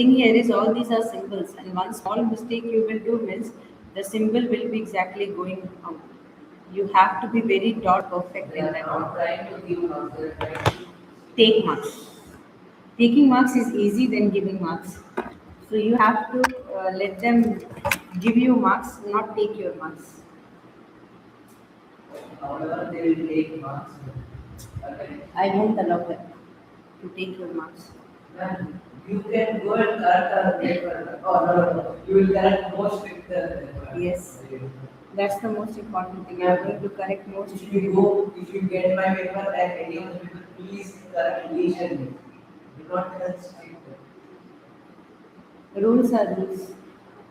Thing here is all these are symbols, and one small mistake you will do means the symbol will be exactly going out. You have to be very dot perfect in that. Not trying to give marks, they are trying to take marks. Taking marks is easy than giving marks. So you have to let them give you marks, not take your marks. However, they will take marks. Okay. I won't allow them to take your marks. Then you can go and correct the paper. Oh, no. You will correct most with the paper. Yes. That's the most important thing. I'm going to correct most. If you get my paper and any of the people, please correct initially. Do not correct straight. Rules are rules.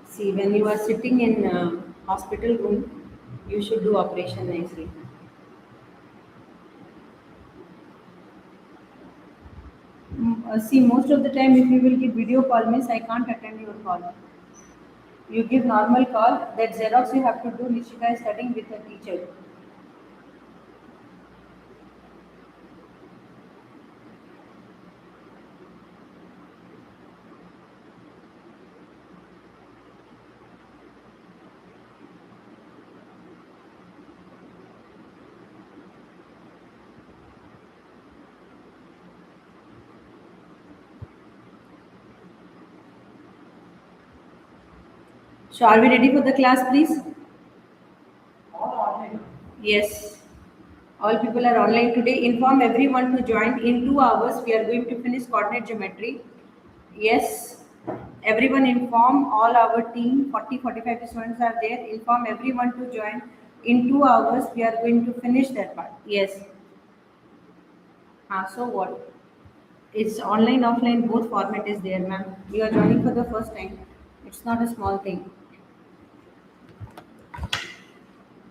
See, when you are sitting in a hospital room, you should do operation nicely. See, most of the time, if you will give video call, means I can't attend your call. You give normal call, that Xerox you have to do. Nishika is studying with her teacher. So, are we ready for the class, please? All online. Yes. All people are online today. Inform everyone to join. In 2 hours, we are going to finish coordinate geometry. Yes. Everyone inform all our team. 40-45 students are there. Inform everyone to join. In 2 hours, we are going to finish that part. Yes. So what? It's online, offline, both format is there, ma'am. You are joining for the first time. It's not a small thing.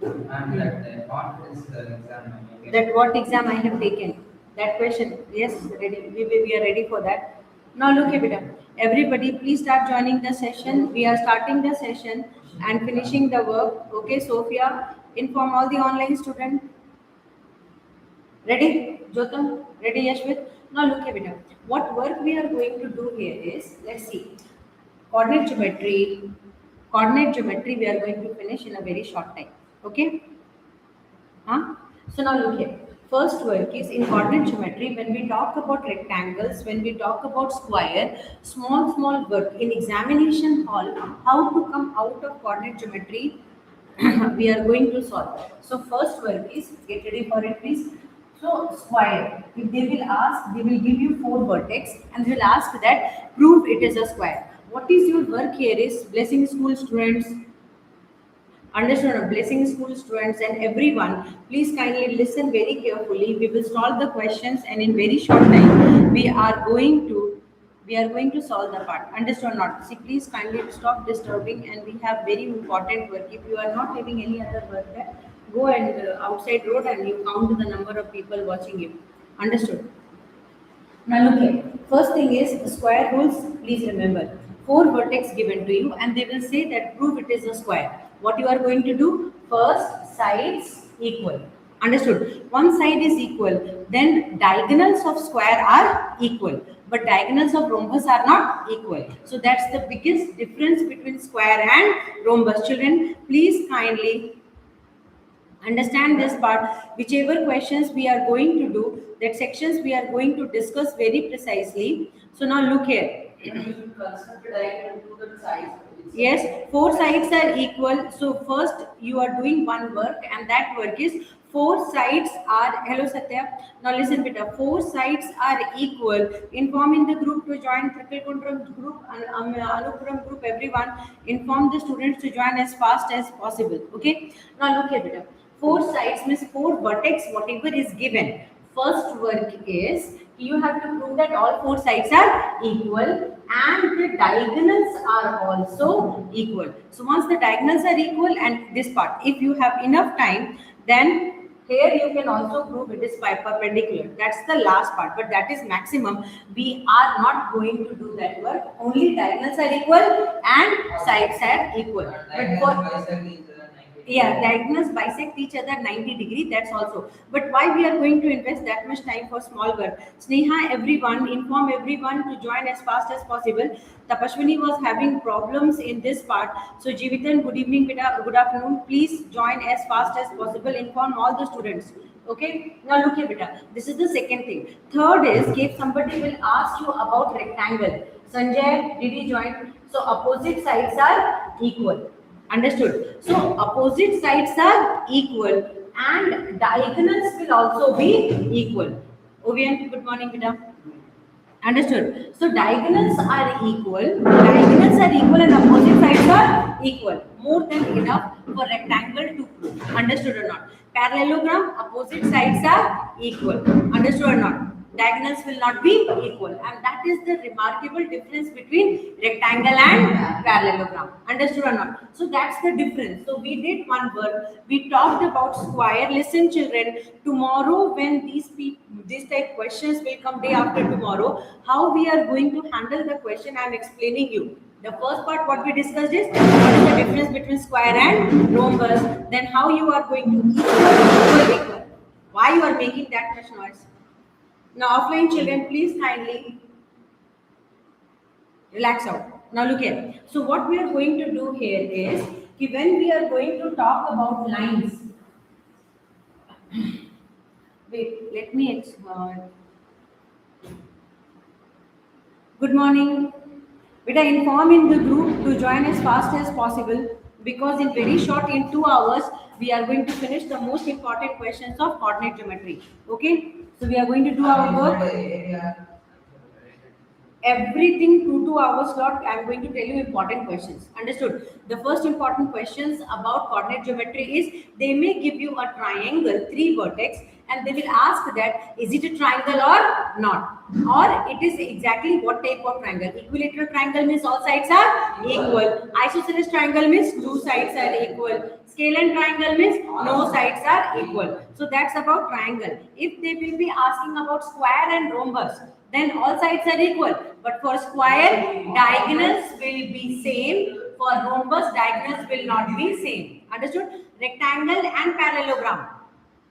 And that what exam I have taken? That question. Yes, ready. We are ready for that. Now look here, beta. Everybody, please start joining the session. We are starting the session and finishing the work. Okay, Sophia, inform all the online students. Ready, Jotam? Ready, Yashwit? Now look here, beta. What work we are going to do here is, let's see, coordinate geometry. Coordinate geometry we are going to finish in a very short time. Okay? Huh? So now look here. First work is in coordinate geometry. When we talk about rectangles, when we talk about square, small work in examination hall, how to come out of coordinate geometry, we are going to solve. So first work is, get ready for it, please. So square, if they will ask, they will give you 4 vertex and they will ask that prove it is a square. What is your work here is, blessing school students, understand, blessing school students and everyone, please kindly listen very carefully. We will solve the questions and in very short time we are going to solve the part. Understand or not? See, please kindly stop disturbing, and we have very important work. If you are not having any other work there, go and outside road and you count the number of people watching you. Understood? Now look here. First thing is square rules. Please remember, 4 vertex given to you, and they will say that prove it is a square. What you are going to do? First, sides equal. Understood? One side is equal. Then diagonals of square are equal, but diagonals of rhombus are not equal. So that's the biggest difference between square and rhombus. Children, please kindly understand this part. Whichever questions we are going to do, that sections we are going to discuss very precisely. So now look here. Yes, 4 sides are equal. So first you are doing one work, and that work is 4 sides are, hello Satya, now listen beta, 4 sides are equal. Inform in the group to join, triple control group and Anupuram group, everyone inform the students to join as fast as possible. Okay, now look here beta, 4 sides means 4 vertex, whatever is given. First work is, you have to prove that all 4 sides are equal and the diagonals are also equal. So once the diagonals are equal, and this part, if you have enough time, then here you can also prove it is perpendicular. That's the last part, but that is maximum. We are not going to do that work. Only diagonals are equal and sides are equal. But for Yeah, diagonals bisect each other 90 degree, that's also. But why we are going to invest that much time for small work? Sneha, everyone, inform everyone to join as fast as possible. Tapashwini was having problems in this part. So Jeevitan, good evening, beta, good afternoon. Please join as fast as possible. Inform all the students. Okay, now look here, beta. This is the second thing. Third is, if somebody will ask you about rectangle. Sanjay, did you join? So opposite sides are equal. Understood? So opposite sides are equal and diagonals will also be equal. Ovian, good morning, beta. Understood? So diagonals are equal. Diagonals are equal and opposite sides are equal. More than enough for rectangle to prove. Understood or not? Parallelogram, opposite sides are equal. Understood or not? Diagonals will not be equal, and that is the remarkable difference between rectangle and parallelogram. Understood or not? So that's the difference. So we did one work. We talked about square. Listen, children. Tomorrow, when these type questions will come day after tomorrow, how we are going to handle the question I am explaining you. The first part what we discussed is what is the difference between square and rhombus. Then how you are going to equal. Why you are making that much noise? Now, offline children, please kindly relax out. Now, look here. So, what we are going to do here is when we are going to talk about lines. Wait, let me. Good morning. Beta, inform in the group to join as fast as possible because in very short, in 2 hours, we are going to finish the most important questions of coordinate geometry. Okay? So, we are going to do our work. Everything 2 hour slot. I'm going to tell you important questions. Understood? The first important questions about coordinate geometry is they may give you a triangle 3 vertex and they will ask that is it a triangle or not, or it is exactly what type of triangle. Equilateral triangle means all sides are equal. Isosceles triangle means 2 sides are equal. Scalene triangle means no sides are equal. So that's about triangle. If they will be asking about square and rhombus, then all sides are equal. But for square, diagonals will be same. For rhombus, diagonals will not be same. Understood? Rectangle and parallelogram.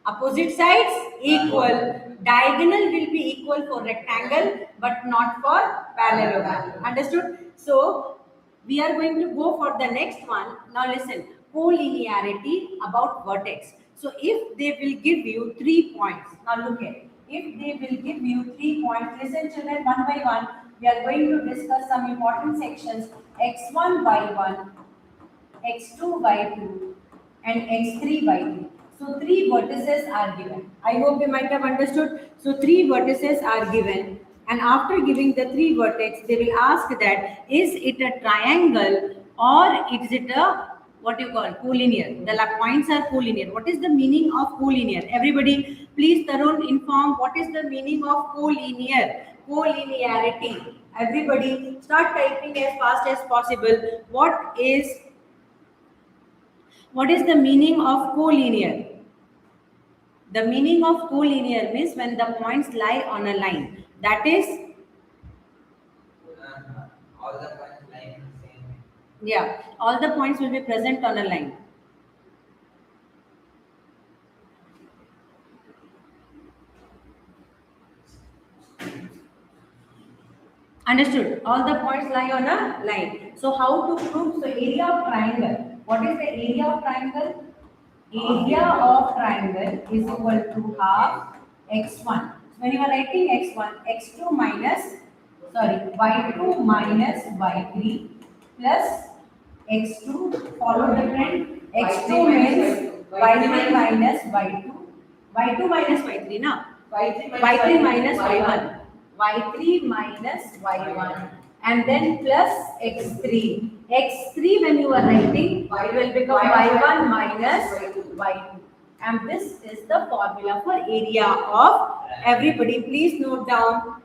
Opposite sides equal. Diagonal will be equal for rectangle but not for parallelogram. Understood? So, we are going to go for the next one. Now listen, collinearity about vertex. So if they will give you 3 points, now look at, if they will give you 3 points, listen children, one by one, we are going to discuss some important sections, x1 by 1, x2 by 2 and x3 by 3. So 3 vertices are given. I hope you might have understood. So 3 vertices are given, and after giving the 3 vertex, they will ask that is it a triangle or is it a what you call collinear. The points are collinear. What is the meaning of collinear? Everybody, please Tarun inform what is the meaning of collinear. Collinearity. Everybody, start typing as fast as possible. What is the meaning of collinear? The meaning of collinear means when the points lie on a line. That is, all the points lie in the same. yeah, all the points will be present on a line. Understood? All the points lie on a line. So how to prove? So area of triangle. What is the area of triangle? Area of triangle is equal to half x1. So when you are writing x1, x2 minus, y2 minus y3 plus x2, follow the trend, x2 means y3 minus y2, y2 minus y3, na? y3 minus y1. Y3 minus y1 and then plus x3. X3 when you are writing, it will become y1 minus y2. And this is the formula for area of, everybody please note down.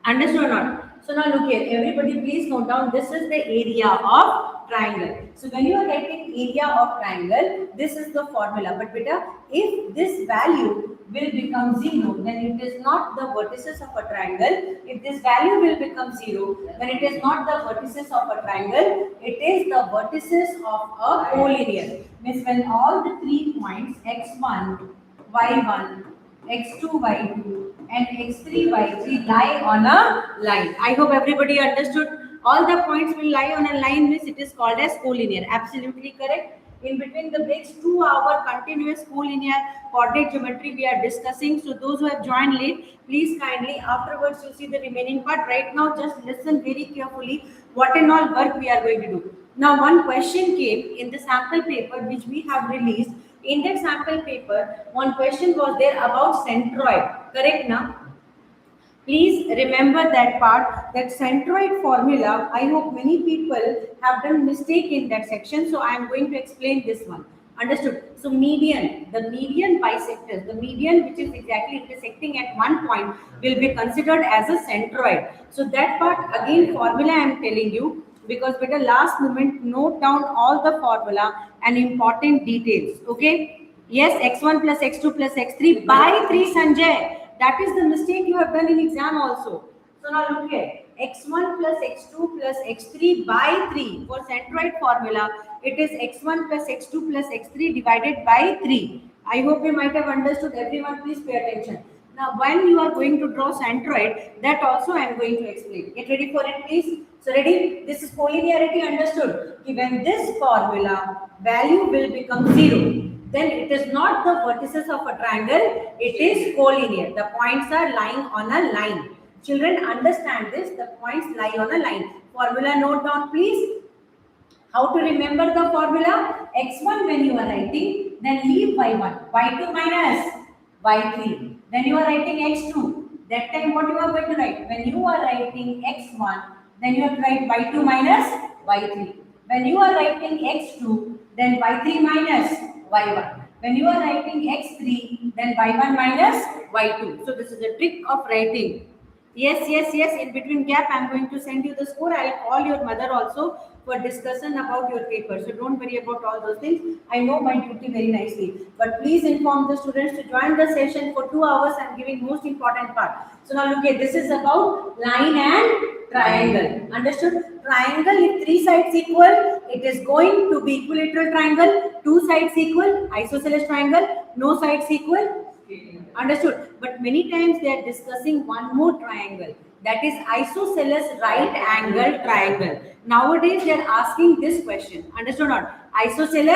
Understood or not? So now look here, everybody please note down, this is the area of triangle. So when you are writing area of triangle, this is the formula. But beta, if this value will become 0, then it is not the vertices of a triangle. If this value will become 0, then it is not the vertices of a triangle, it is the vertices of a collinear. Means when all the 3 points x1, y1, x2, y2 and x3, y3 lie on a line. I hope everybody understood. All the points will lie on a line, means it is called as collinear. Absolutely correct. In between the breaks, 2-hour continuous collinear coordinate geometry we are discussing. So those who have joined late, please kindly afterwards you see the remaining part. Right now just listen very carefully what and all work we are going to do. Now one question came in the sample paper which we have released. In that sample paper, one question was there about centroid. Correct now? Please remember that part, that centroid formula. I hope many people have done mistake in that section. So I am going to explain this one. Understood? So median, the median bisectors, the median which is exactly intersecting at one point will be considered as a centroid. So that part again formula I am telling you, because with the last moment note down all the formula and important details. Okay? Yes, x1 plus x2 plus x3 by 3, Sanjay. That is the mistake you have done in exam also. So now look here, x1 plus x2 plus x3 by 3. For centroid formula, it is x1 plus x2 plus x3 divided by 3. I hope you might have understood. Everyone please pay attention. Now when you are going to draw centroid, that also I am going to explain. Get ready for it please. So ready? This is collinearity, understood. When this formula value will become 0, then it is not the vertices of a triangle, it is collinear. The points are lying on a line. Children understand this, the points lie on a line. Formula note down please. How to remember the formula? x1 when you are writing, then leave y1, y2 minus y3. Then you are writing x2. That time what you are going to write? When you are writing x1, then you have to write y2 minus y3. When you are writing x2, then y3 minus y1. When you are writing x3, then y1 minus y2. So this is a trick of writing. Yes, yes, yes. In between gap, I am going to send you the score. I will call your mother also for discussion about your paper. So don't worry about all those things. I know my duty very nicely. But please inform the students to join the session for 2 hours. I am giving most important part. So now look here. This is about line and triangle. Understood? Triangle, if 3 sides equal, it is going to be equilateral triangle. 2 sides equal, isosceles triangle. No sides equal. Understood? But many times they are discussing one more triangle, that is isosceles right angle triangle. Nowadays they are asking this question. Understood or not? Isosceles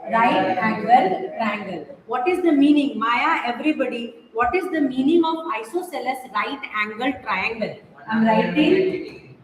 right angle triangle. What is the meaning? Maya, everybody, what is the meaning of isosceles right angle triangle? I am writing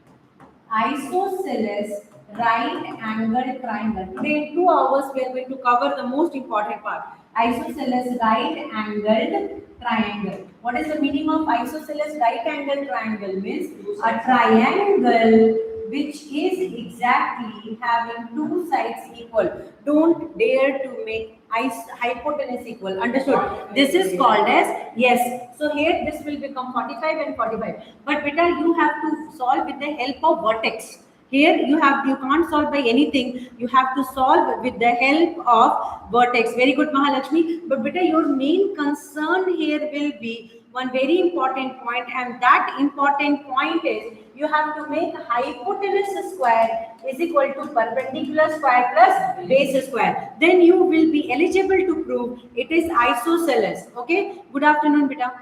isosceles right angle triangle. Today in 2 hours we are going to cover the most important part. Isosceles right angled triangle. What is the meaning of isosceles right angle triangle? Means a triangle which is exactly having 2 sides equal. Don't dare to make hypotenuse equal. Understood? This is called as, yes. So here this will become 45 and 45. But beta, you have to solve with the help of vertex. Here you can't solve by anything. You have to solve with the help of vertex. Very good, Mahalakshmi. But beta, your main concern here will be one very important point, and that important point is you have to make hypotenuse square is equal to perpendicular square plus base square. Then you will be eligible to prove it is isosceles. Okay. Good afternoon, beta.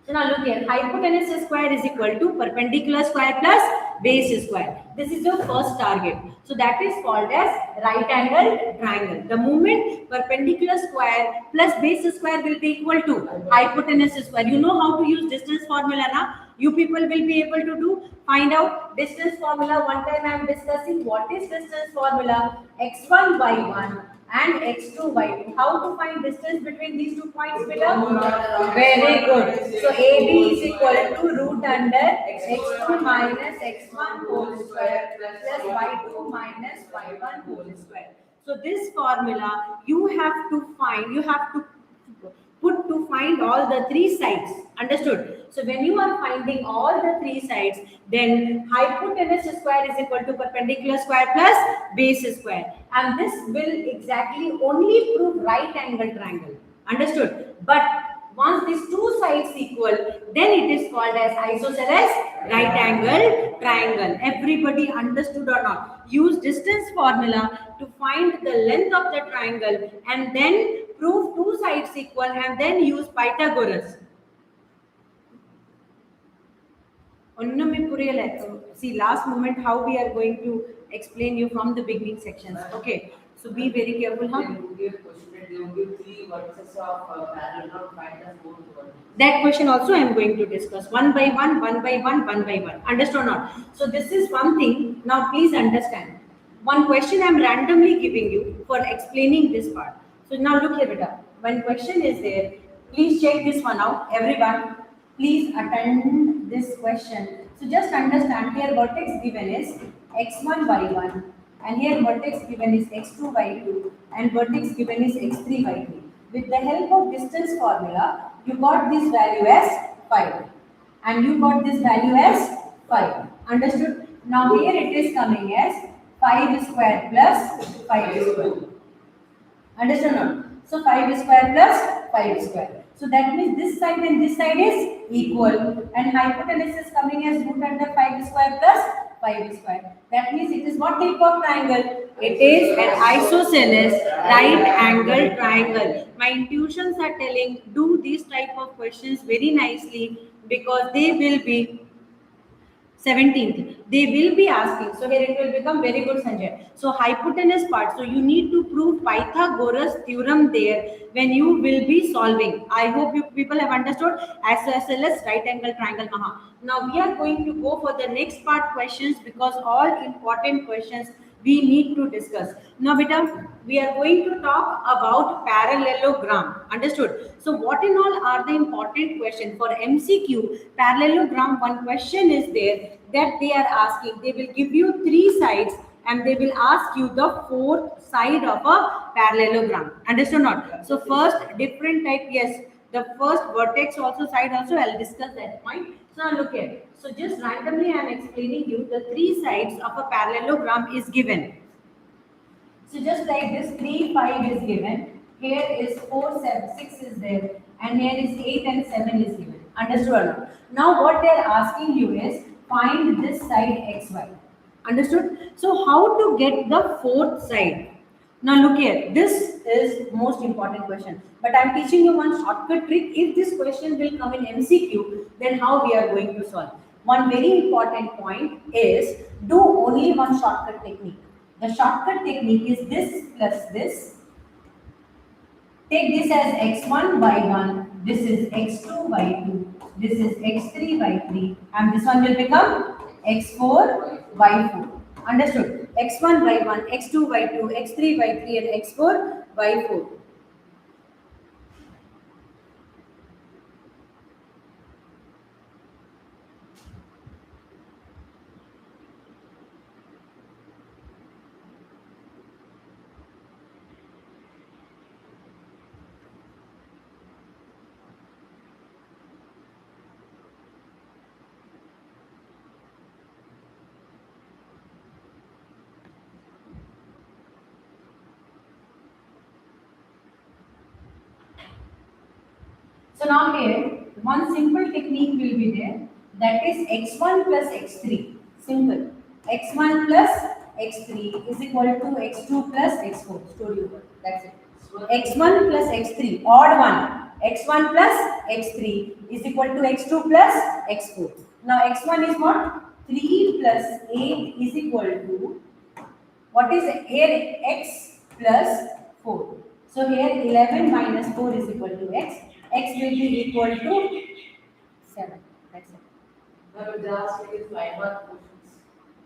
So now look here, hypotenuse square is equal to perpendicular square plus base square. This is your first target. So that is called as right angle triangle. The moment perpendicular square plus base square will be equal to hypotenuse square. You know how to use distance formula now? You people will be able to do. Find out distance formula. One time I am discussing what is distance formula. x1, y1. And x2, y2. How to find distance between these 2 points, beta? Very good. So AB is equal to root under x2 minus x1 whole square plus y2 minus y1 whole square. So this formula you have to put to find all the 3 sides. Understood? So when you are finding all the 3 sides, then hypotenuse square is equal to perpendicular square plus base square. And this will exactly only prove right angle triangle. Understood? But once these two sides equal, then it is called as isosceles right angle triangle. Everybody understood or not? Use distance formula to find the length of the triangle and then prove two sides equal and then use Pythagoras. ஒண்ணுமே புரியல. See last moment how we are going to explain you from the beginning sections. Okay, so be very careful, huh? They will give question, they will give three vertices of parallel, find the fourth vertex. That question also I am going to discuss one by one, one by one, one by one. Understood or not? So this is one thing. Now please understand. One question I am randomly giving you for explaining this part. So now look here, beta. One question is there. Please check this one out. Everyone, please attend this question. So just understand here vertex given is x1 y1 and here vertex given is x2 y2 and vertex given is x3 y3. With the help of distance formula, you got this value as 5 and you got this value as 5. Understood? Now here it is coming as 5 square plus 5 square. Understood or not? So 5 square plus 5 square. So that means this side and this side is equal and hypotenuse is coming as root under 5 square plus 5 square. That means it is what type of triangle? It is an isosceles right angle triangle. My intuitions are telling do these type of questions very nicely because they will be 17th. They will be asking. So here it will become very good, Sanjay. So hypotenuse part. So you need to prove Pythagoras theorem there when you will be solving. I hope you people have understood isosceles right angle triangle. Now we are going to go for the next part questions because all important questions we need to discuss. Now beta, we are going to talk about parallelogram. Understood? So what in all are the important questions for MCQ parallelogram? One question is there that they are asking. They will give you three sides and they will ask you the fourth side of a parallelogram. Understood not? So first different type, yes, the first vertex also side also I'll discuss that point. So now look here. So just randomly I am explaining you the three sides of a parallelogram is given. So just like this 3 5 is given, here is 4 7 6 is there and here is 8 and 7 is given. Understood or not? Now what they are asking you is find this side xy. Understood? So how to get the fourth side? Now look here, this is most important question. But I am teaching you one shortcut trick. If this question will come in MCQ, then how we are going to solve? One very important point is do only one shortcut technique. The shortcut technique is this plus this. Take this as x1 y1, this is x2 y2, this is x3 y3 and this one will become x4 y4. Understood? x1 y1, x2 y2, x3 y3 and x4 y4. So now here, one simple technique will be there. That is x1 plus x3. Simple. x1 plus x3 is equal to x2 plus x4. Story over. That's it. x1 plus x3. Odd one. x1 plus x3 is equal to x2 plus x4. Now x1 is what? 3 plus 8 is equal to, what is here? X plus 4. So here 11 minus 4 is equal to x. X will be equal to 7. That's it. Now they ask you 5 more questions.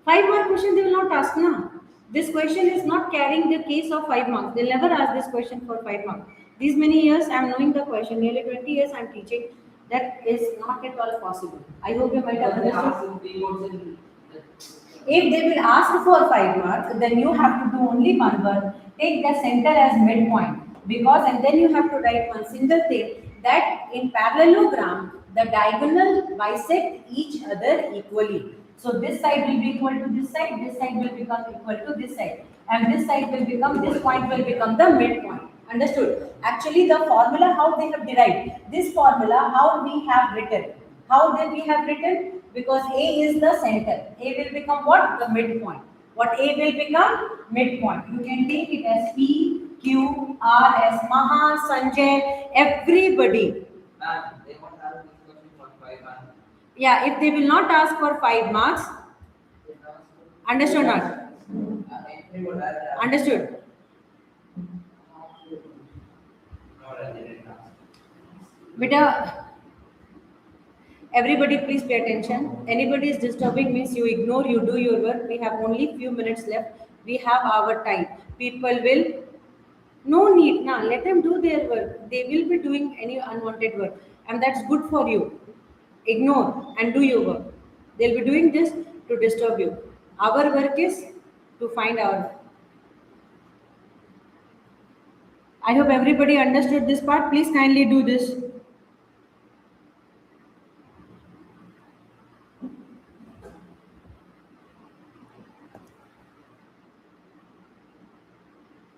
5 more questions they will not ask now. This question is not carrying the case of 5 marks. They'll never ask this question for 5 marks. These many years I am knowing the question. Nearly 20 years I am teaching. That is not at all possible. I hope you might have understood. If they will ask for 5 marks, then you have to do only one word. Take the center as midpoint. Because and then you have to write one single thing that in parallelogram the diagonal bisect each other equally. So this side will be equal to this side will become equal to this side, and this side will become, this point will become the midpoint. Understood? Actually, the formula how they have derived this formula, how we have written. How did we have written? Because A is the center. A will become what? The midpoint. What A will become? Midpoint. You can take it as P, Q, R as Maha, Sanjay, everybody. They won't have this question for 5 months. Yeah, if they will not ask for 5 marks, understood not? Everyone has that. Understood? No, I didn't ask. Beta, everybody please pay attention. Anybody is disturbing means you ignore, you do your work. We have only few minutes left. We have our time. People will, no need, now let them do their work. They will be doing any unwanted work. And that's good for you. Ignore and do your work. They'll be doing this to disturb you. Our work is to find our. I hope everybody understood this part. Please kindly do this.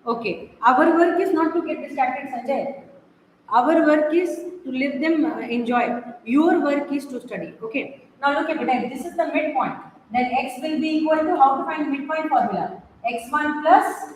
Okay, our work is not to get distracted, Sanjay. Our work is to let them enjoy. Your work is to study. Okay. Now look at it. This is the midpoint. Then x will be equal to how to find midpoint formula? x1 plus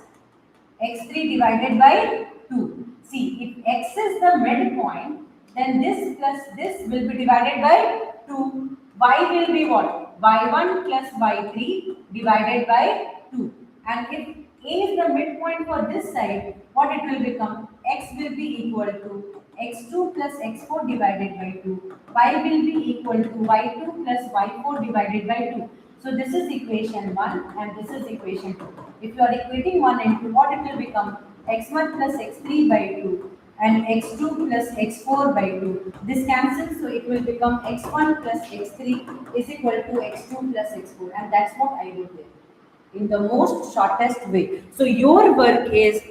x3 divided by 2. See, if x is the midpoint, then this plus this will be divided by 2. Y will be what? y1 plus y3 divided by 2. And if a is the midpoint for this side, what it will become? X will be equal to x2 plus x4 divided by 2. Y will be equal to y2 plus y4 divided by 2. So this is equation 1 and this is equation 2. If you are equating 1 and 2, what it will become? x1 plus x3 by 2 and x2 plus x4 by 2. This cancels, so it will become x1 plus x3 is equal to x2 plus x4, and that's what I wrote there in the most shortest way. So your work is,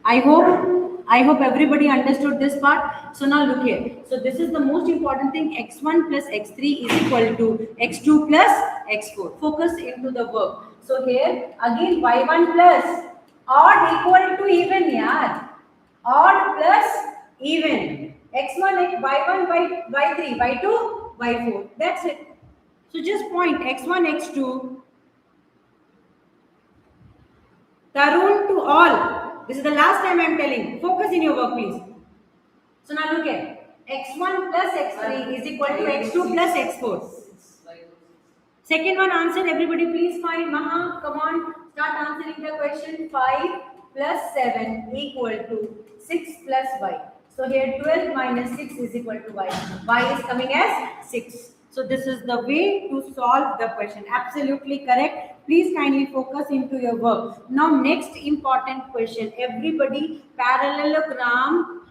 I hope everybody understood this part. So now look here. So this is the most important thing. X1 plus x3 is equal to x2 plus x4. Focus into the work. So here again y1 plus odd equal to even, yaar. Odd plus even. X1, y1, y3, y2, y4. That's it. So just point x1, x2. Tarun to all. This is the last time I am telling. Focus in your work, please. So now look at x1 plus x3 is equal to x2 plus x4. Second one answer, everybody please find. Maha, come on, start answering the question. 5 plus 7 equal to 6 plus y. So here 12 minus 6 is equal to y. Y is coming as 6. So this is the way to solve the question. Absolutely correct. Please kindly focus into your work. Now next important question. Everybody, parallelogram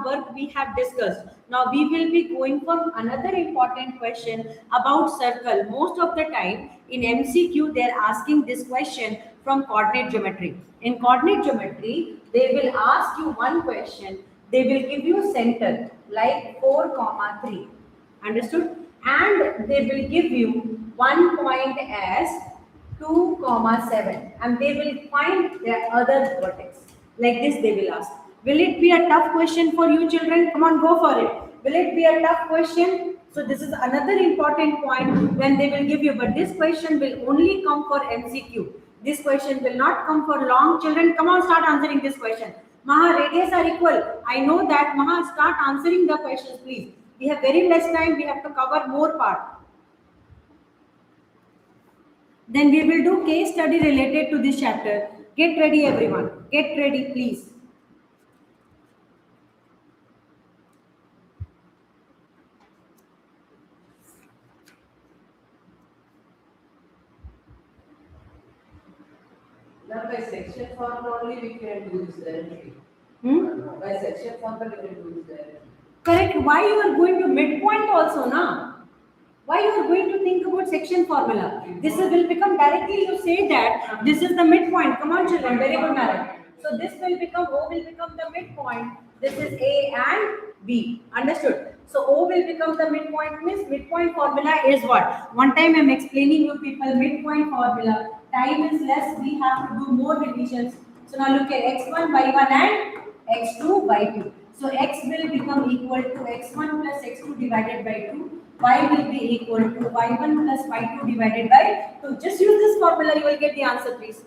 work we have discussed. Now we will be going for another important question about circle. Most of the time in MCQ they are asking this question from coordinate geometry. In coordinate geometry they will ask you one question. They will give you center like 4, 3. Understood? And they will give you one point as 2, 7, and they will find their other vertex. Like this they will ask. Will it be a tough question for you children? Come on, go for it. Will it be a tough question? So this is another important point when they will give you, but this question will only come for MCQ. This question will not come for long. Children, come on, start answering this question. Maha, radius are equal. I know that. Maha, start answering the questions, please. We have very less time. We have to cover more part. Then we will do case study related to this chapter. Get ready, everyone. Get ready, please. Now by section formula only we can do this directly. By section formula we can do this directly. Correct. Why you are going to midpoint also, na? Why you are going to think about section formula? This will become directly. You say that this is the midpoint. Come on, children. Very good, madam. So this will become O will become the midpoint. This is A and B. Understood? So O will become the midpoint. Means midpoint formula is what? One time I am explaining you people midpoint formula. Time is less. We have to do more revisions. So now look at x1 y1 and x2 y2. So x will become equal to x1 plus x2 divided by 2. Y will be equal to y1 plus y2 divided by 2. Just use this formula, you will get the answer, please.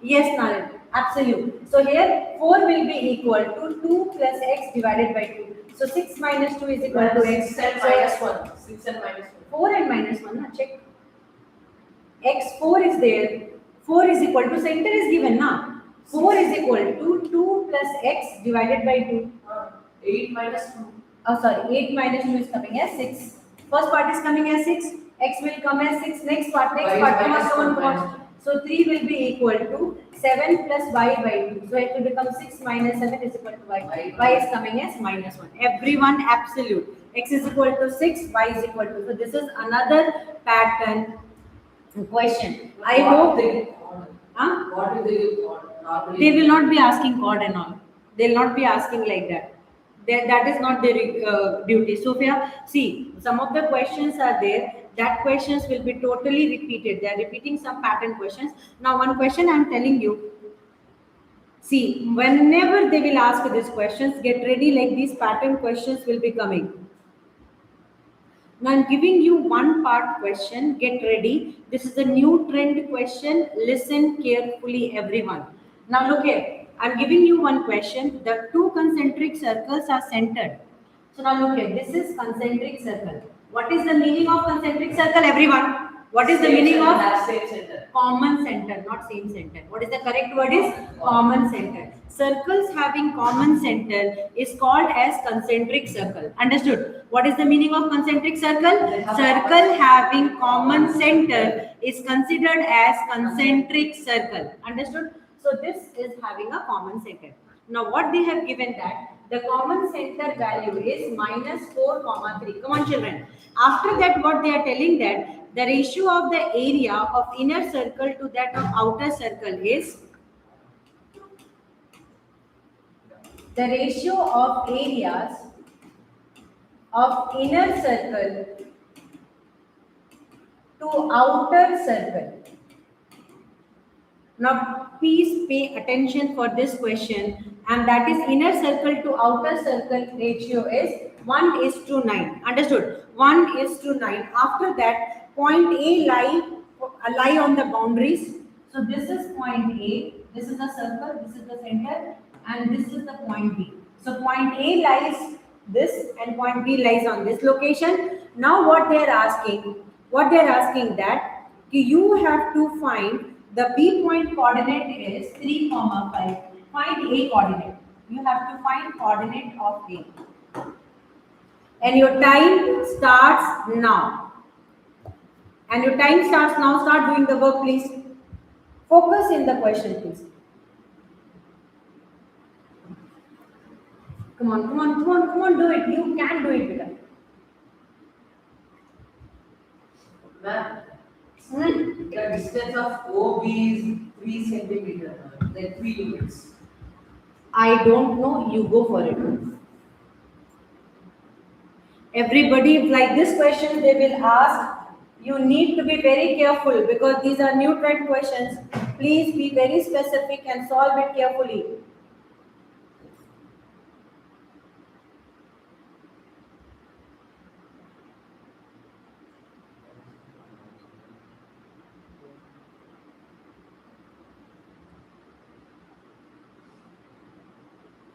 Yes, Naren, absolute. So here 4 will be equal to 2 plus x divided by 2. So 6 minus 2 is equal to x. 6 and minus 1. 6 and minus 1. 4 and minus 1, na? Check. X4 is there. 4 is equal to, center is given, na? 4 is equal to 2 plus x divided by 2. 8 minus 2. Oh, sorry, 8 minus 2 is coming as 6. First part is coming as 6. X will come as 6. Next part, come as 1. So 3 will be equal to 7 plus y by 2. So it will become 6 minus 7 is equal to y. Y is coming as minus 1. Everyone absolute. X is equal to 6, y is equal to. So this is another pattern question. I hope they. What will they do? Normally. They will not be asking chord and all. They will not be asking like that. That is not their duty. Sophia, see, some of the questions are there. That questions will be totally repeated. They are repeating some pattern questions. Now, one question I am telling you. See, whenever they will ask these questions, get ready like these pattern questions will be coming. Now, I'm giving you one part question. Get ready. This is a new trend question. Listen carefully, everyone. Now, look here. I'm giving you one question. The two concentric circles are centered. So now look here. This is concentric circle. What is the meaning of concentric circle, everyone? What is the meaning of same center? Common center, not same center. What is the correct word is? Common center. Circles having common center is called as concentric circle. Understood? What is the meaning of concentric circle? Circle having common center is considered as concentric circle. Understood? So this is having a common center. Now what they have given that the common center value is minus 4, 3. Come on, children. After that, what they are telling that the ratio of the area of inner circle to that of outer circle is the ratio of areas of inner circle to outer circle. Now, please pay attention for this question, and that is inner circle to outer circle ratio is 1:9. Understood? 1:9. After that, point A lie on the boundaries. So this is point A. This is the circle. This is the center, and this is the point B. So point A lies this, and point B lies on this location. Now, what they are asking that you have to find. The B point coordinate is 3, 5. Find A coordinate. You have to find coordinate of A. And your time starts now. And your time starts now. Start doing the work, please. Focus in the question, please. Come on, do it. You can do it, Vita. Ma'am, the distance of OB is 3 centimeters, like 3 units. I don't know. You go for it. Everybody, like this question, they will ask. You need to be very careful because these are new trend questions. Please be very specific and solve it carefully.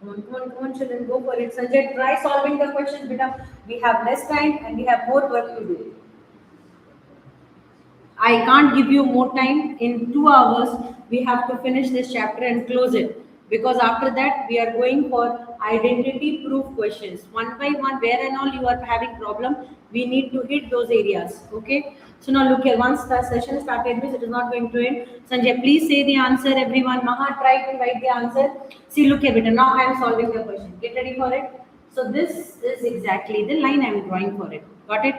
Come on, children, go for it. Sanjay, try solving the questions, beta. We have less time and we have more work to do. I can't give you more time. In 2 hours, we have to finish this chapter and close it. Because after that, we are going for identity proof questions. One by one, where and all you are having problem, we need to hit those areas. Okay? So now look here, once the session started, it is not going to end. Sanjay, please say the answer, everyone. Maha, try to write the answer. See, look here, beta. Now I am solving the question. Get ready for it. So this is exactly the line I am drawing for it. Got it?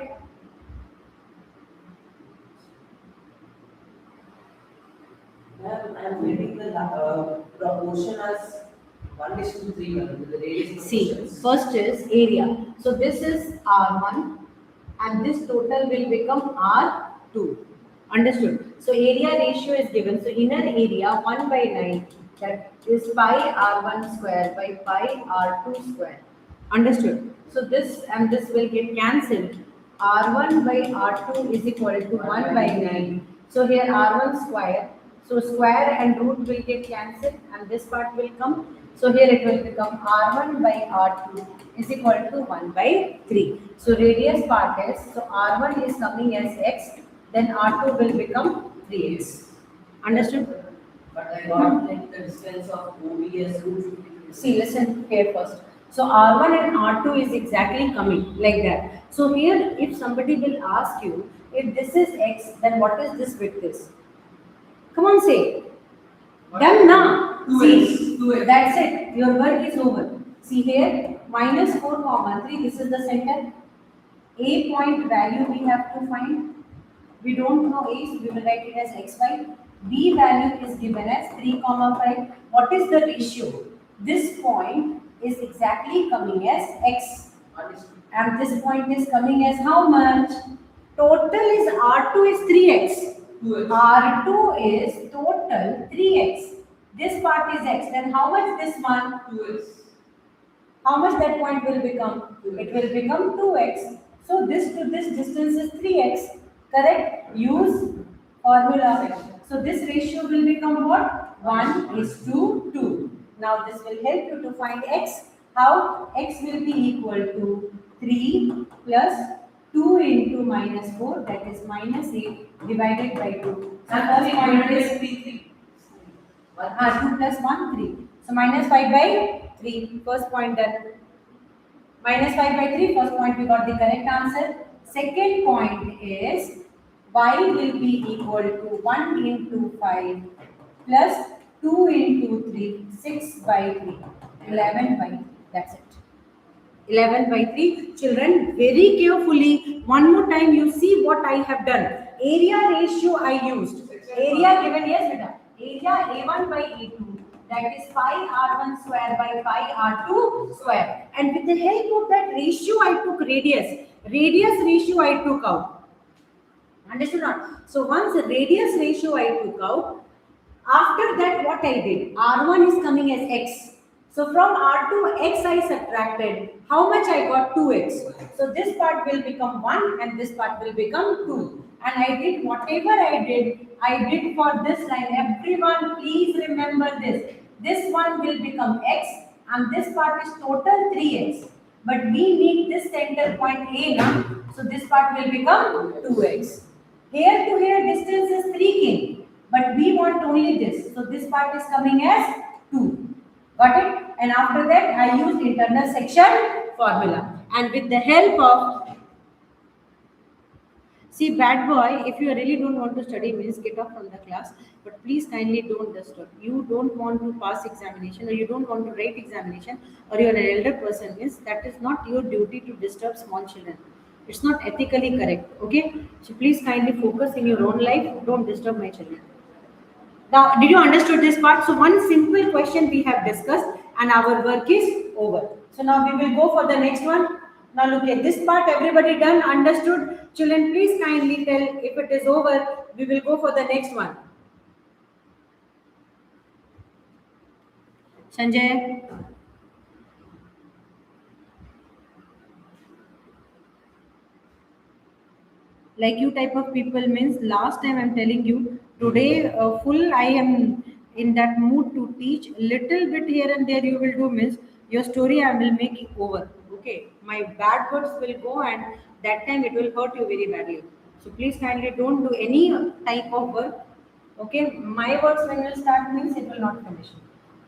I am getting the proportion as 1:3 with the radius. See, first is area. So this is R1 and this total will become R2. Understood? So area ratio is given. So inner area 1/9 That is pi r1 square by pi r2 square. Understood? So this and this will get cancelled. R1 by R2 is equal to 1 by 9. So here R1 square. So square and root will get cancelled and this part will come. So here it will become R1 by R2 is equal to 1 by 3. So radius part is, so R1 is coming as x, then R2 will become 3x. Understood? But I got like the distance of OBS root 50. See, listen here first. So R1 and R2 is exactly coming like that. So here, if somebody will ask you, if this is x, then what is this width is? Come on, say. Done now. 2x, See, 2x. that's it. Your work is over. See here, minus 4 comma 3. This is the center. A point value we have to find. We don't know a, so we will write it as xy. B value is given as 3 comma 5. What is the ratio? This point is exactly coming as x. And this point is coming as how much? Total is R2 is 3x. 2x. R2 is total 3x. This part is x. Then how much this one? 2x. How much that point will become? 2x. It will become 2x. So this to this distance is 3x. Correct? Use formula. So this ratio will become what? 1 is to 2. Now this will help you to find x. How? X will be equal to 3 plus 2 into minus 4, that is minus 8 divided by 2. So first point is 2 plus 1, 3. So minus 5 by 3. First point done. Minus 5 by 3. First point we got the correct answer. Second point is y will be equal to 1 into 5 plus 2 into 3, 6 by 3, 11 by 3. That's it. 11 by 3. Children, very carefully, one more time you see what I have done. Area ratio I used. Area given, yes, beta. Area A1 by A2. That is pi R1 square by pi R2 square. And with the help of that ratio, I took radius. Radius ratio I took out. Understood not? So once the radius ratio I took out, after that what I did? R1 is coming as x. So from R2 x I subtracted. How much I got? 2x. So this part will become 1 and this part will become 2. And I did whatever I did for this line. Everyone please remember this. This one will become x and this part is total 3x. But we need this center point A now. So this part will become 2x. Here to here distance is 3 km. But we want only this. So this part is coming as 2. Got it? And after that I used internal section formula. And with the help of, see, bad boy, if you really don't want to study means get off from the class, but please kindly don't disturb. You don't want to pass examination or you don't want to write examination or you're an elder person means that is not your duty to disturb small children. It's not ethically correct. Okay? So please kindly focus in your own life. Don't disturb my children. Now, did you understood this part? So one simple question we have discussed and our work is over. So now we will go for the next one. Now look at this part, everybody done, understood? Children, please kindly tell if it is over, we will go for the next one. Sanjay? Like you type of people means last time I'm telling you, today full I am in that mood to teach. Little bit here and there you will do means your story I will make it over. Okay, my bad words will go and that time it will hurt you very badly. So please kindly don't do any type of work. Okay, my words when will start means it will not finish.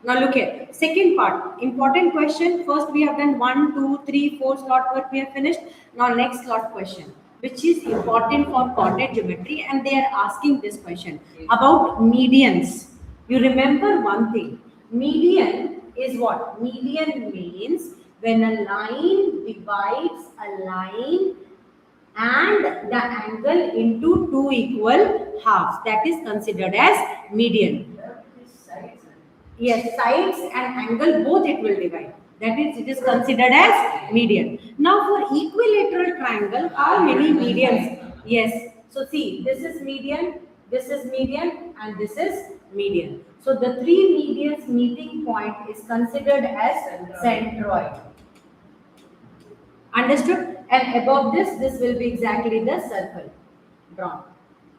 Now look here, second part, important question. First we have done 1, 2, 3, 4 slot work we have finished. Now next slot question, which is important for coordinate geometry, and they are asking this question about medians. You remember one thing, median is what? Median means when a line divides a line and the angle into two equal halves, that is considered as median. Yes, sides and angle both it will divide. That is, it is considered as median. Now for equilateral triangle, how many medians? Yes. So see, this is median, this is median, and this is median. So the three medians meeting point is considered as centroid. Understood? And above this will be exactly the circle drawn.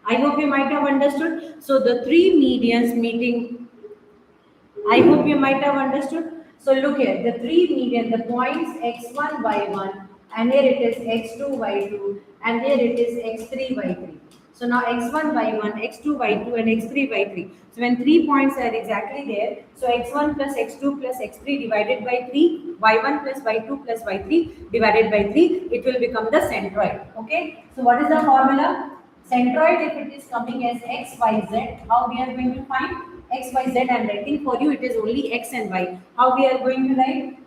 I hope you might have understood. So the three medians meeting, I hope you might have understood. So look here, the three median, the points x1, y1, and here it is x2, y2, and here it is x3, y3. So now x1, y1, x2, y2, and x3, y3. So when 3 points are exactly there, so x1 plus x2 plus x3 divided by 3, y1 plus y2 plus y3 divided by 3, it will become the centroid. Okay. So what is the formula? Centroid, if it is coming as x, y, z, how we are going to find? X, y, z, I am writing for you, it is only x and y. How we are going to write?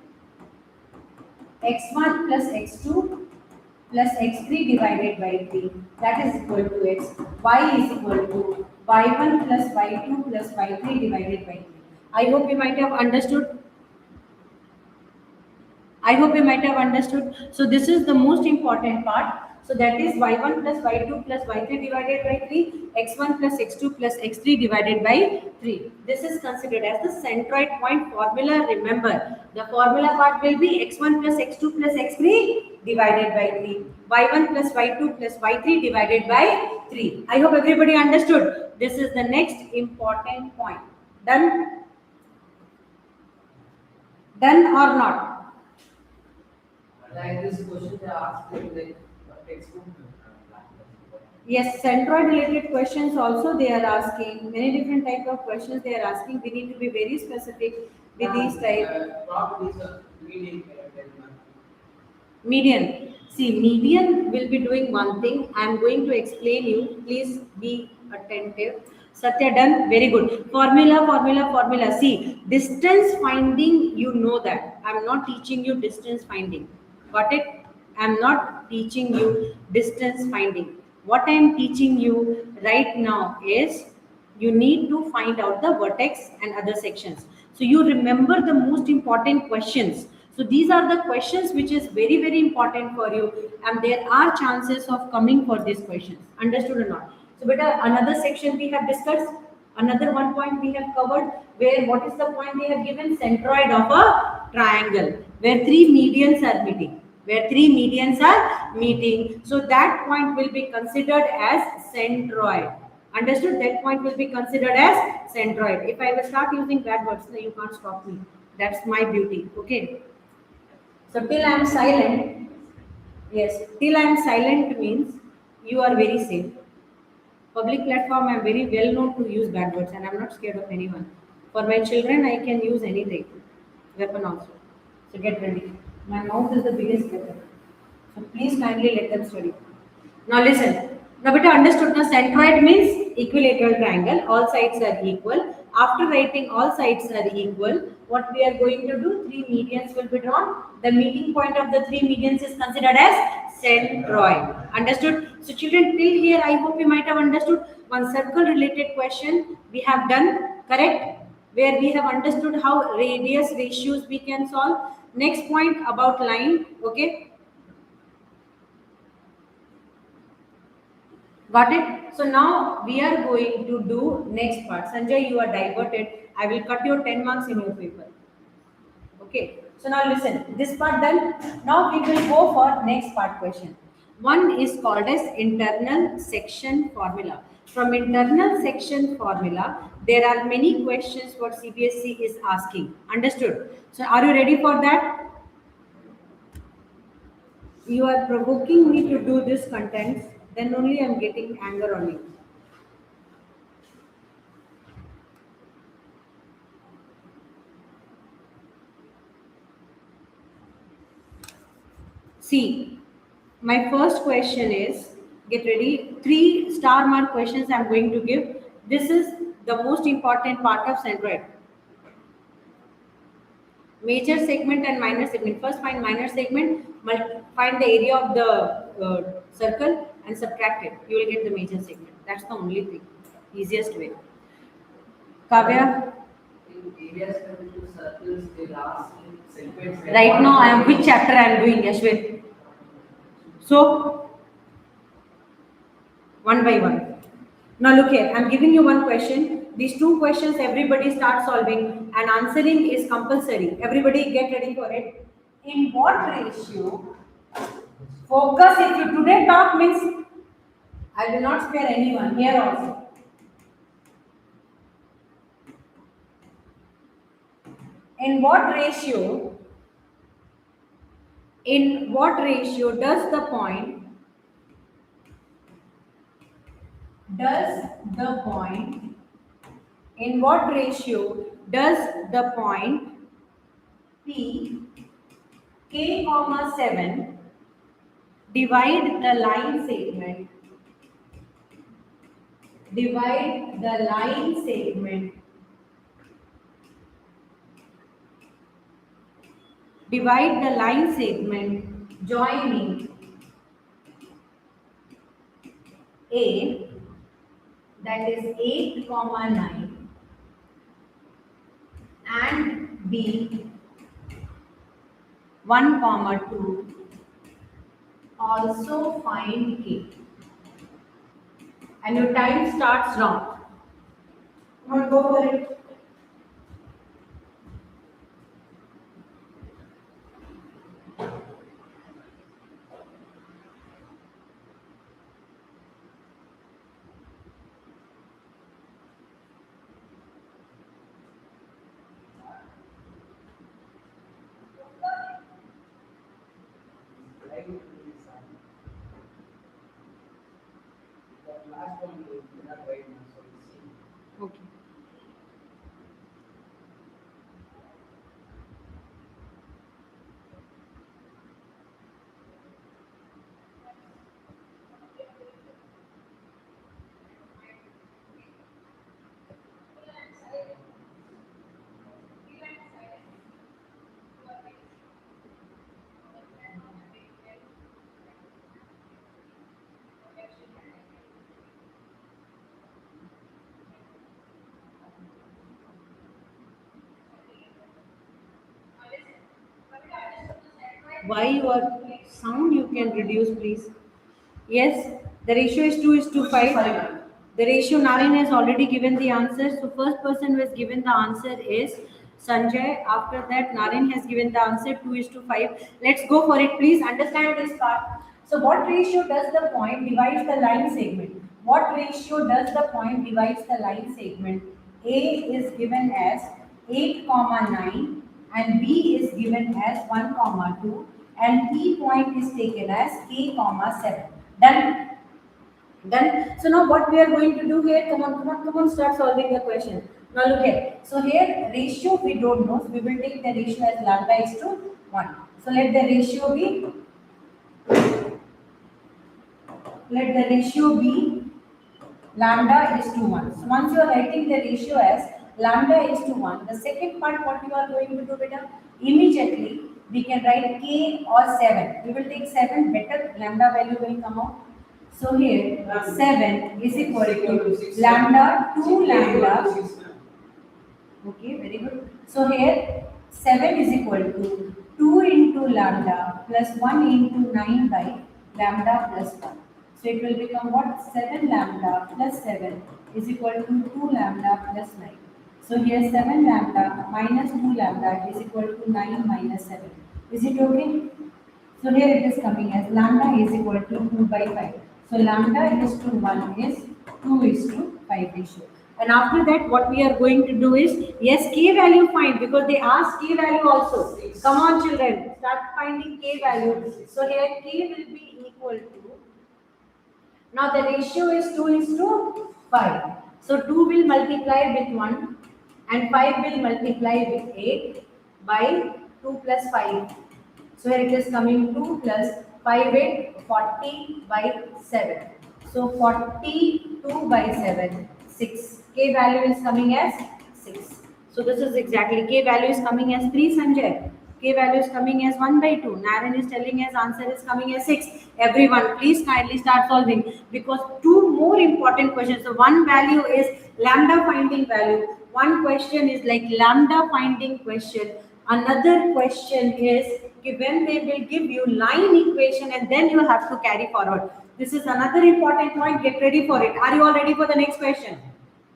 x1 plus x2 plus x3 divided by 3, that is equal to x. Y is equal to y1 plus y2 plus y3 divided by 3. I hope you might have understood. I hope you might have understood. So this is the most important part. So that is y1 plus y2 plus y3 divided by 3, x1 plus x2 plus x3 divided by 3. This is considered as the centroid point formula. Remember, the formula part will be x1 plus x2 plus x3 divided by 3, y1 plus y2 plus y3 divided by 3. I hope everybody understood. This is the next important point. Done? Done or not? Like this question they asked in the textbook. Yes, centroid related questions also they are asking. Many different type of questions they are asking. We need to be very specific with these type. Properties of median. Median. See, median will be doing one thing. I am going to explain you. Please be attentive. Satya, done? Very good. Formula. See, distance finding, you know that. I am not teaching you distance finding. Got it? I am not teaching you distance finding. What I am teaching you right now is you need to find out the vertex and other sections. So you remember the most important questions. So these are the questions which is very, very important for you, and there are chances of coming for these questions. Understood or not? So beta, another section we have discussed, another one point we have covered, where what is the point they have given? Centroid of a triangle, where three medians are meeting. So that point will be considered as centroid. Understood? That point will be considered as centroid. If I will start using bad words, you can't stop me. That's my beauty. Okay. So till I am silent, yes, till I am silent means you are very safe. Public platform, I am very well known to use bad words, and I am not scared of anyone. For my children, I can use anything, weapon also. So get ready. My mouth is the biggest weapon. So please kindly let them study. Now listen. Now beta understood. Now centroid means equilateral triangle. All sides are equal. After writing all sides are equal, what we are going to do? Three medians will be drawn. The meeting point of the three medians is considered as centroid. Understood? So children, till here I hope you might have understood. One circle related question we have done. Correct? Where we have understood how radius ratios we can solve. Next point about line. Okay. Got it? So now we are going to do next part. Sanjay, you are diverted. I will cut your 10 marks in your paper. Okay. So now listen. This part done. Now we will go for next part question. One is called as internal section formula. From internal section formula, there are many questions what CBSE is asking. Understood? So are you ready for that? You are provoking me to do this contents. Then only I am getting anger on you. See, my first question is, get ready, 3 star mark questions I am going to give. This is the most important part of centroid. Major segment and minor segment. First find minor segment, find the area of the circle and subtract it. You will get the major segment. That's the only thing. Easiest way. Kavya? In areas connected to circles, they ask segments. Right now I am which chapter I am doing, So, one by one. Now look here, I'm giving you one question. These two questions everybody start solving and answering is compulsory. Everybody get ready for it. In what ratio, focus, if you today talk means I will not spare anyone here also. In what ratio does the point in what ratio does the point P k comma 7 divide the line segment joining A, that is 8 comma 9, and B 1 comma 2. Also find K. And your time starts now. Come on, go for it. Last one you did not write now, so we see. Okay. Why your sound you can reduce, please? Yes, the ratio is 2 is to 5. The ratio Naren has already given the answer. So first person who has given the answer is Sanjay. After that, Naren has given the answer 2 is to 5. Let's go for it. Please understand this part. So what ratio does the point divides the line segment? What ratio does the point divides the line segment? A is given as 8 comma 9 and B is given as 1 comma 2 and P point is taken as K comma 7. Done? Done. So now what we are going to do here, come on, start solving the question. Now look here. So here ratio we don't know, so we will take the ratio as lambda is to 1. So let the ratio be lambda is to 1. So once you are writing the ratio as lambda is to 1, the second part what you are going to do, beta, immediately we can write k or 7. We will take 7, better lambda value will come out. So here 7 is equal to lambda 2 lambda. Okay, very good. So here 7 is equal to 2 into lambda plus 1 into 9 by lambda plus 1. So it will become what? 7 lambda plus 7 is equal to 2 lambda plus 9. So here 7 lambda minus 2 lambda is equal to 9 minus 7. Is it okay? So here it is coming as lambda is equal to 2 by 5. So lambda is to 1 is 2 is to 5 ratio. And after that what we are going to do is, yes, k value find, because they ask k value also. Come on children, start finding k value. So here k will be equal to, now the ratio is 2 is to 5. So 2 will multiply with 1 and 5 will multiply with 8 by 2 plus 5. So here it is coming 2 plus 5 8, 40 by 7. So 42 by 7, 6. K value is coming as 6. So this is exactly, K value is coming as 3 Sanjay. K value is coming as 1 by 2. Naren is telling us answer is coming as 6. Everyone, please kindly start solving, because two more important questions. So one value is lambda finding value. One question is like lambda finding question. Another question is when they will give you line equation and then you have to carry forward. This is another important point. Get ready for it. Are you all ready for the next question?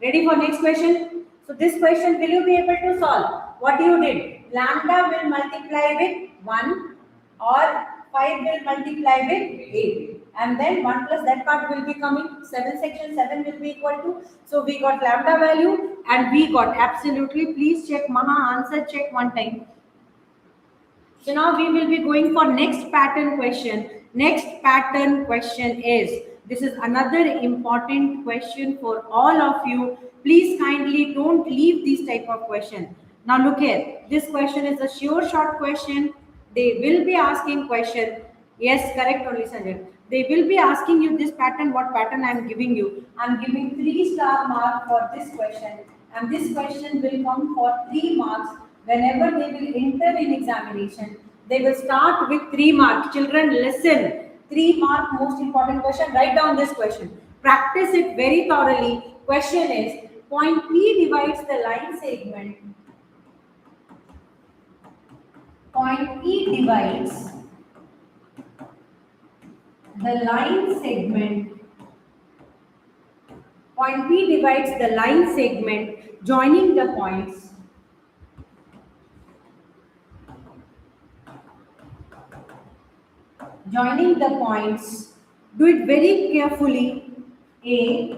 Ready for next question? So this question, will you be able to solve? What you did? Lambda will multiply with 1 or 5 will multiply with 8. And then 1 plus that part will be coming. 7 section 7 will be equal to. So we got lambda value and we got absolutely. Please check Maha answer. Check one time. So now we will be going for next pattern question. Next pattern question is, this is another important question for all of you. Please kindly don't leave this type of question. Now look here, this question is a sure short question. They will be asking question. Yes, correct only Sanjay. They will be asking you this pattern, what pattern I am giving you. I am giving 3-star mark for this question. And this question will come for 3 marks. Whenever they will enter in examination, they will start with 3 marks. Children, listen. 3 mark most important question. Write down this question. Practice it very thoroughly. Question is, point P divides the line segment. Point P divides the line segment. Point P divides the line segment joining the points. Joining the points, do it very carefully. A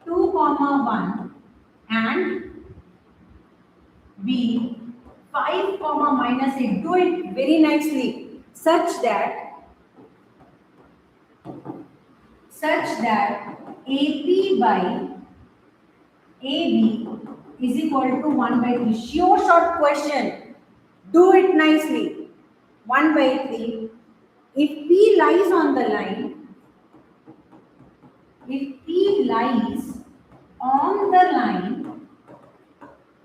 2, 1 and B 5, -8. Do it very nicely such that AP by AB is equal to 1/3. Sure short question. Do it nicely. 1/3. If P lies on the line, if P lies on the line,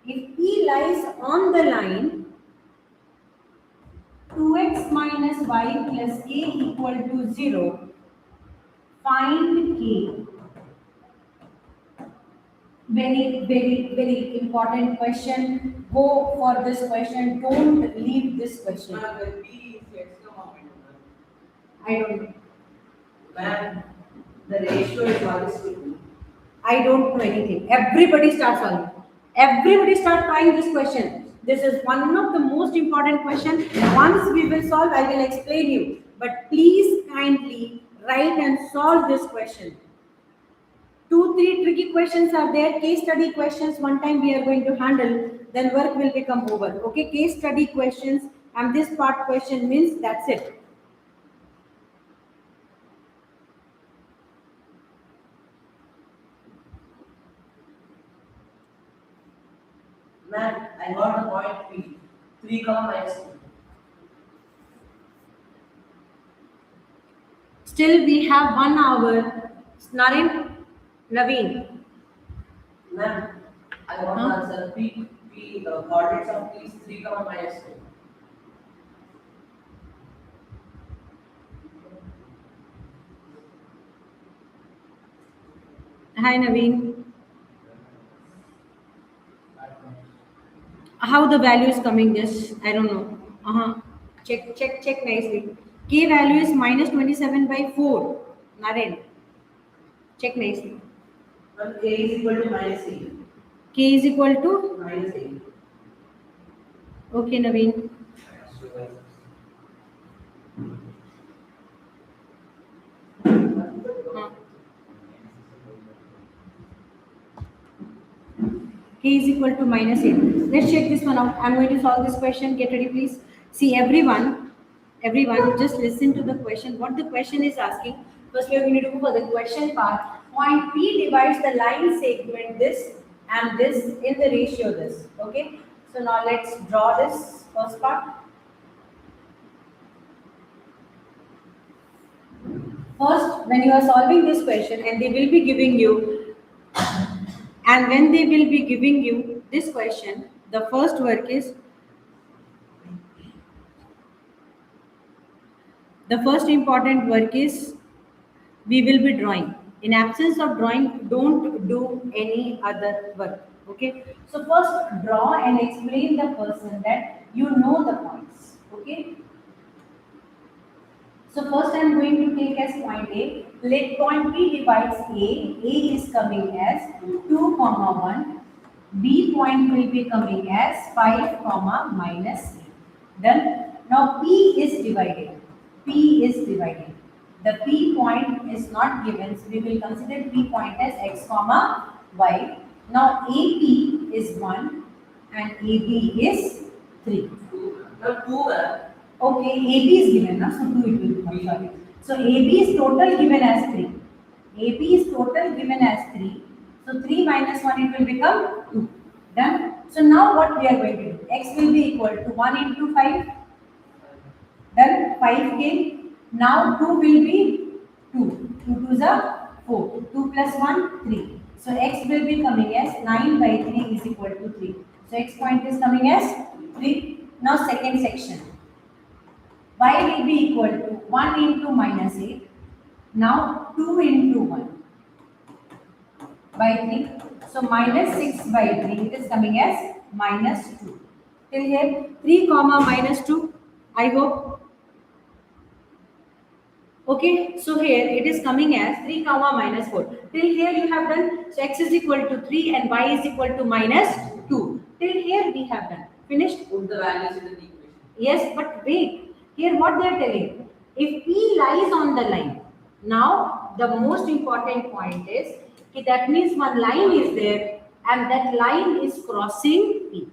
if P lies on the line, 2x minus y plus k equal to 0, find k. Very important question. Go for this question. Don't leave this question. I don't know. Ma'am, the ratio is 1:2. I don't know anything. Everybody start solving. Everybody start trying this question. This is one of the most important questions. Once we will solve, I will explain you. But please kindly write and solve this question. 2-3 tricky questions are there. Case study questions one time we are going to handle. Then work will become over. Okay, case study questions and this part question means that's it. Ma'am, I got the point P. 3, -2. Still we have 1 hour. Naren, Naveen. Ma'am, I want to answer P. The coordinates of P is 3, -2. Hi Naveen. How the value is coming? Just I don't know. Check nicely. K value is -27/4. Naren. Check nicely. Ma'am, K is equal to -8. K is equal to -8. okay Naveen. K is equal to -8. Let's check this one out. I'm going to solve this question. Get ready, please. See, everyone, just listen to the question. What the question is asking. First, we are going to do for the question part. Point P divides the line segment this and this in the ratio this. Okay. So now let's draw this first part. First, when you are solving this question, and they will be giving you. And when they will be giving you this question, the first work is, the first important work is, we will be drawing. In absence of drawing, don't do any other work. Okay. So first draw and explain the person that you know the points. Okay. So first I am going to take as point A. Let point B divides A. A is coming as 2, comma 1. B point will be coming as 5, comma minus A. Done. Now P is divided. P is divided. The P point is not given, so we will consider P point as x, comma y. Now AP is 1 and AB is 3. Now 2. Okay, AB is given, na? So 2 it will become, sorry. So AB is total given as 3. AB is total given as 3. So 3 minus 1 it will become 2. Done. So now what we are going to do? X will be equal to 1 into 5. Done. 5 came. Now 2 will be 2. 2 to the 4. 2 plus 1, 3. So x will be coming as 9 by 3 is equal to 3. So x point is coming as 3. Now second section. Y will be equal to 1 into minus 8. Now 2 into 1 by 3. So minus 6 by 3. It is coming as minus 2. Till here 3 comma minus 2. I hope. Okay. So here it is coming as 3 comma minus 4. Till here you have done. So x is equal to 3 and y is equal to minus 2. Till here we have done. Finished? Put the values in the equation. Yes, but wait. Here what they are telling, if P lies on the line, now the most important point is that means one line is there and that line is crossing P.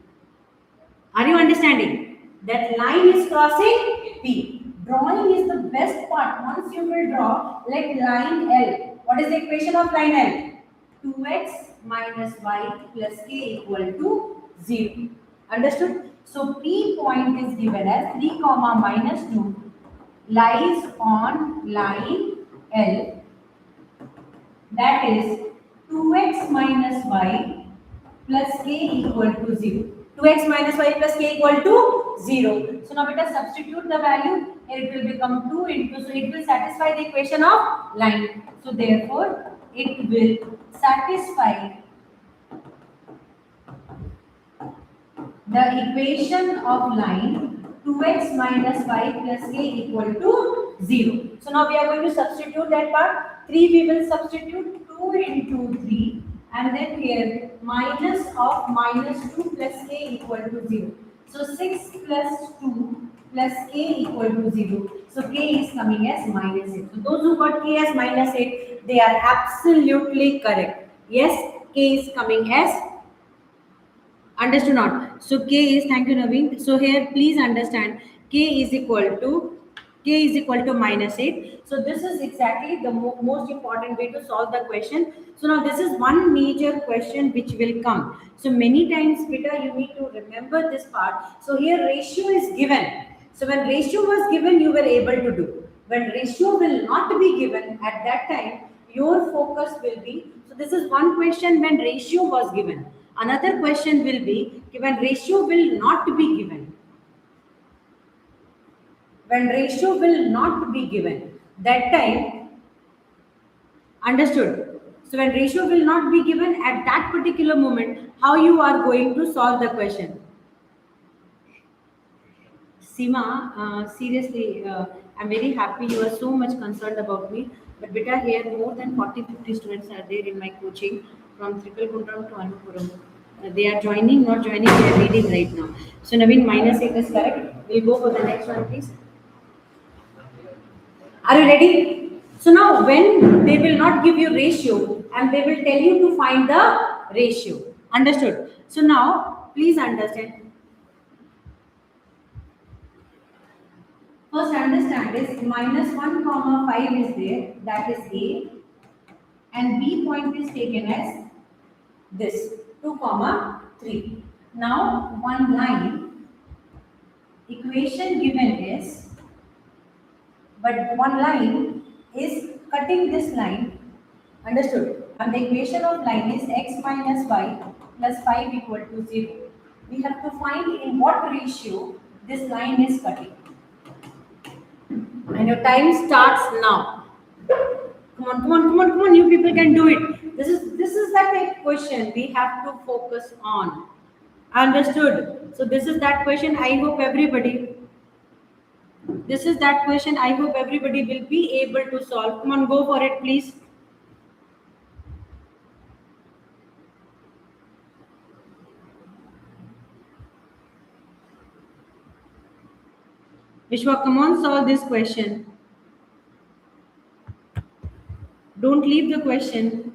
Are you understanding? That line is crossing P. Drawing is the best part. Once you will draw like line L. What is the equation of line L? 2x minus y plus k equal to 0. Understood? So P point is given as 3 comma minus 2 lies on line L, that is 2x minus y plus k equal to 0. 2x minus y plus k equal to 0. So now beta substitute the value. Here it will become 2 into, so it will satisfy the equation of line. So therefore it will satisfy the equation of line 2x minus y plus k equal to 0. So now we are going to substitute that part. 3 we will substitute 2 into 3 and then here minus of minus 2 plus k equal to 0. So 6 plus 2 plus k equal to 0. So k is coming as minus 8. So those who got k as minus 8, they are absolutely correct. Yes, k is coming as, understood not? So k is, thank you Naveen. So here please understand k is equal to minus 8. So this is exactly the most important way to solve the question. So now this is one major question which will come. So many times beta you need to remember this part. So here ratio is given. So when ratio was given you were able to do. When ratio will not be given at that time your focus will be. So this is one question when ratio was given. Another question will be when ratio will not be given. When ratio will not be given, that time, understood? So when ratio will not be given at that particular moment, how you are going to solve the question? Seema, seriously, I'm very happy you are so much concerned about me. But beta here more than 40-50 students are there in my coaching from Tripalkundram to Anupuram. They are joining, not joining, they are reading right now. So Naveen, minus 8 is correct. We'll go for the next one, please. Are you ready? So now when they will not give you ratio and they will tell you to find the ratio. Understood? So now please understand. First understand is minus 1 comma 5 is there, that is A, and B point is taken as this 2 comma 3. Now one line equation given is, but one line is cutting this line, understood? And the equation of line is x minus y plus 5 equal to 0. We have to find in what ratio this line is cutting. And your time starts now. Come on, you people can do it. This is that question we have to focus on. Understood? So this is that question. I hope everybody. This is that question. I hope everybody will be able to solve. Come on, go for it, please. Vishwa, come on, solve this question. Don't leave the question.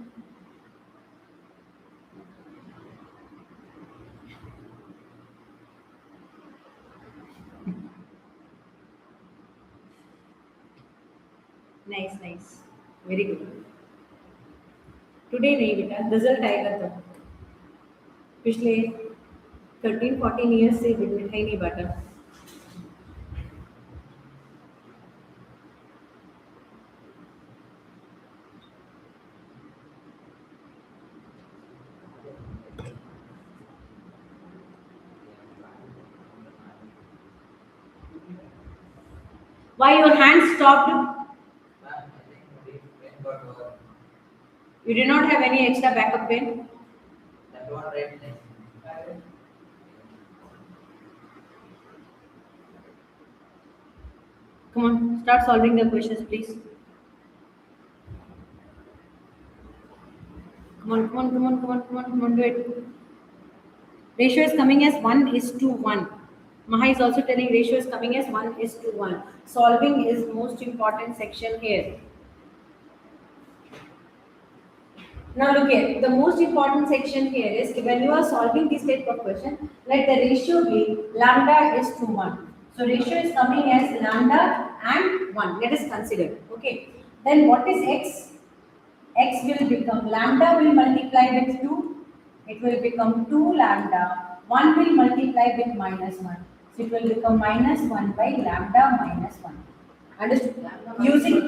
Nice, nice. Very good. Today नहीं बेटा, result आएगा तब. पिछले 13-14 years से मिठाई नहीं बांटा. Why your hand stopped? You did not have any extra backup pen? Come on, start solving the questions, please. Come on, come on, come on, come on, come on, come on, do it. Ratio is coming as 1:1. Maha is also telling ratio is coming as 1:1. Solving is most important section here. Now look here, the most important section here is when you are solving this type of question, let the ratio be lambda is to 1. So ratio is coming as lambda and 1. Let us consider. Okay. Then what is x? X will become lambda will multiply with 2. It will become 2 lambda. 1 will multiply with minus 1. So it will become minus 1 by lambda minus 1. Understood? Using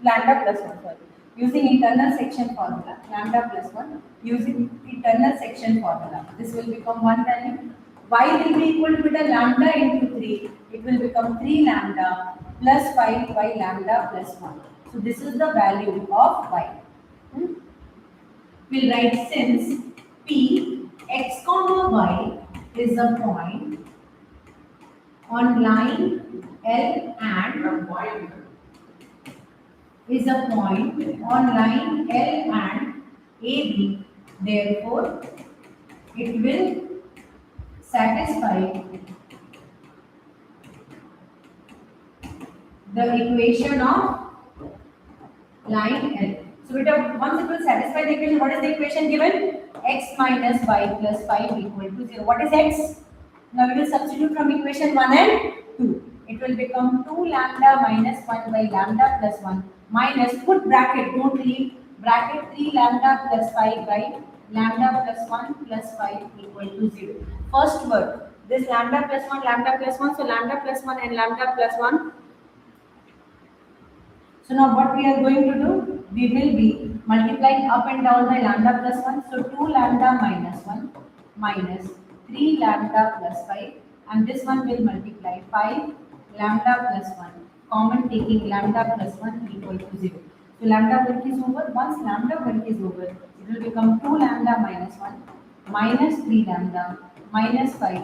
lambda plus 1. Sorry. Using internal section formula, lambda plus 1, using internal section formula, this will become 1 value. Y will be equal to the lambda into 3, it will become 3 lambda plus 5 by lambda plus 1. So this is the value of y. We'll write since P x comma y is a point on line L and is a point on line L and AB, therefore it will satisfy the equation of line L. So once it will satisfy the equation, what is the equation given? X minus y plus 5 equal to 0. What is x? Now we will substitute from equation 1 and 2. It will become 2 lambda minus 1 by lambda plus 1 minus, put bracket, don't leave, bracket 3 lambda plus 5 by lambda plus 1 plus 5 equal to 0. First word, this lambda plus 1, so lambda plus 1 and lambda plus 1. So now what we are going to do, we will be multiplying up and down by lambda plus 1. So 2 lambda minus 1 minus 3 lambda plus 5, and this one will multiply 5 lambda plus 1. Common taking lambda plus 1 equal to 0. So lambda work is over. Once lambda work is over, it will become 2 lambda minus 1 minus 3 lambda minus 5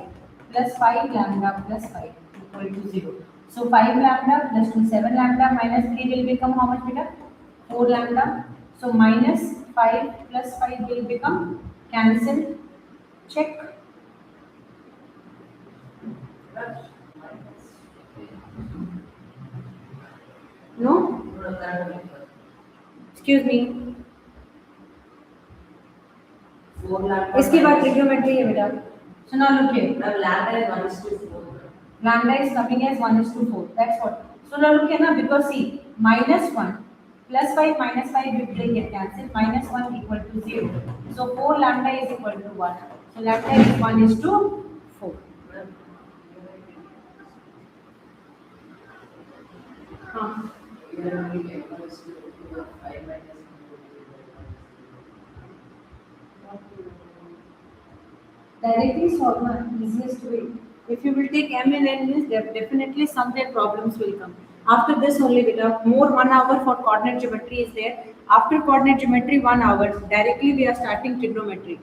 plus 5 lambda plus 5 equal to 0. So 5 lambda plus 2, 7 lambda minus 3 will become how much beta? 4 lambda. So minus 5 plus 5 will become cancel. Check. No? Excuse me. इसके बाद trigonometry है बेटा. So now look here. Lambda is 1:4. Lambda is coming as 1:4. That's what. So now look here now, because see, minus 1 plus 5 minus 5 will get cancelled. Minus 1 equal to 0. So 4 lambda is equal to 1. So lambda is 1:4. Directly solve the easiest way. If you will take M and N, means definitely somewhere problems will come. After this only, more 1 hour for coordinate geometry is there. After coordinate geometry 1 hour, directly we are starting trigonometry.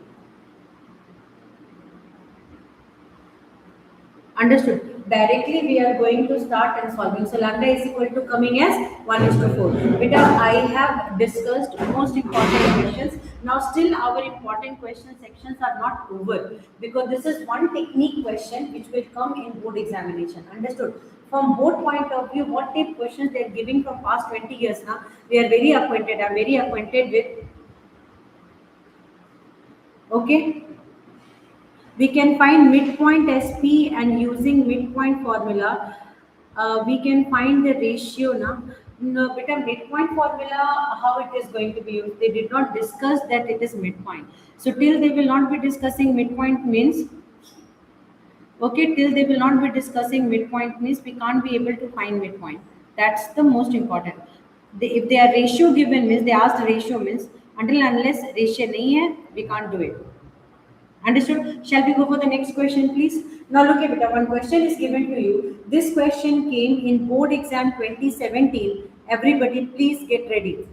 Understood? directly we are going to start and solving. So lambda is equal to coming as 1:4. Because I have discussed most important questions. Now still our important question sections are not over, because this is one technique question which will come in board examination. Understood? From board point of view, what type questions they are giving from past 20 years now, we are very acquainted. I am very acquainted with. Okay. We can find midpoint SP, and using midpoint formula, we can find the ratio. No, but a midpoint formula, how it is going to be used? They did not discuss that it is midpoint. So till they will not be discussing midpoint means, okay, till they will not be discussing midpoint means we can't be able to find midpoint. That's the most important. If they are ratio given means, they asked ratio means, until unless ratio nahi hai, we can't do it. Understood? Shall we go for the next question, please? Now look at it. One question is given to you. This question came in board exam 2017. Everybody, please get ready.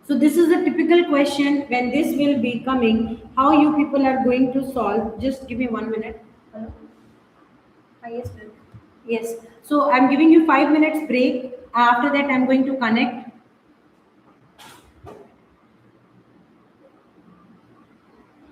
So this is a typical question. When this will be coming, how you people are going to solve? Just give me 1 minute. Hello? Yes, ma'am. Yes. So I'm giving you 5 minutes break. After that, I'm going to connect.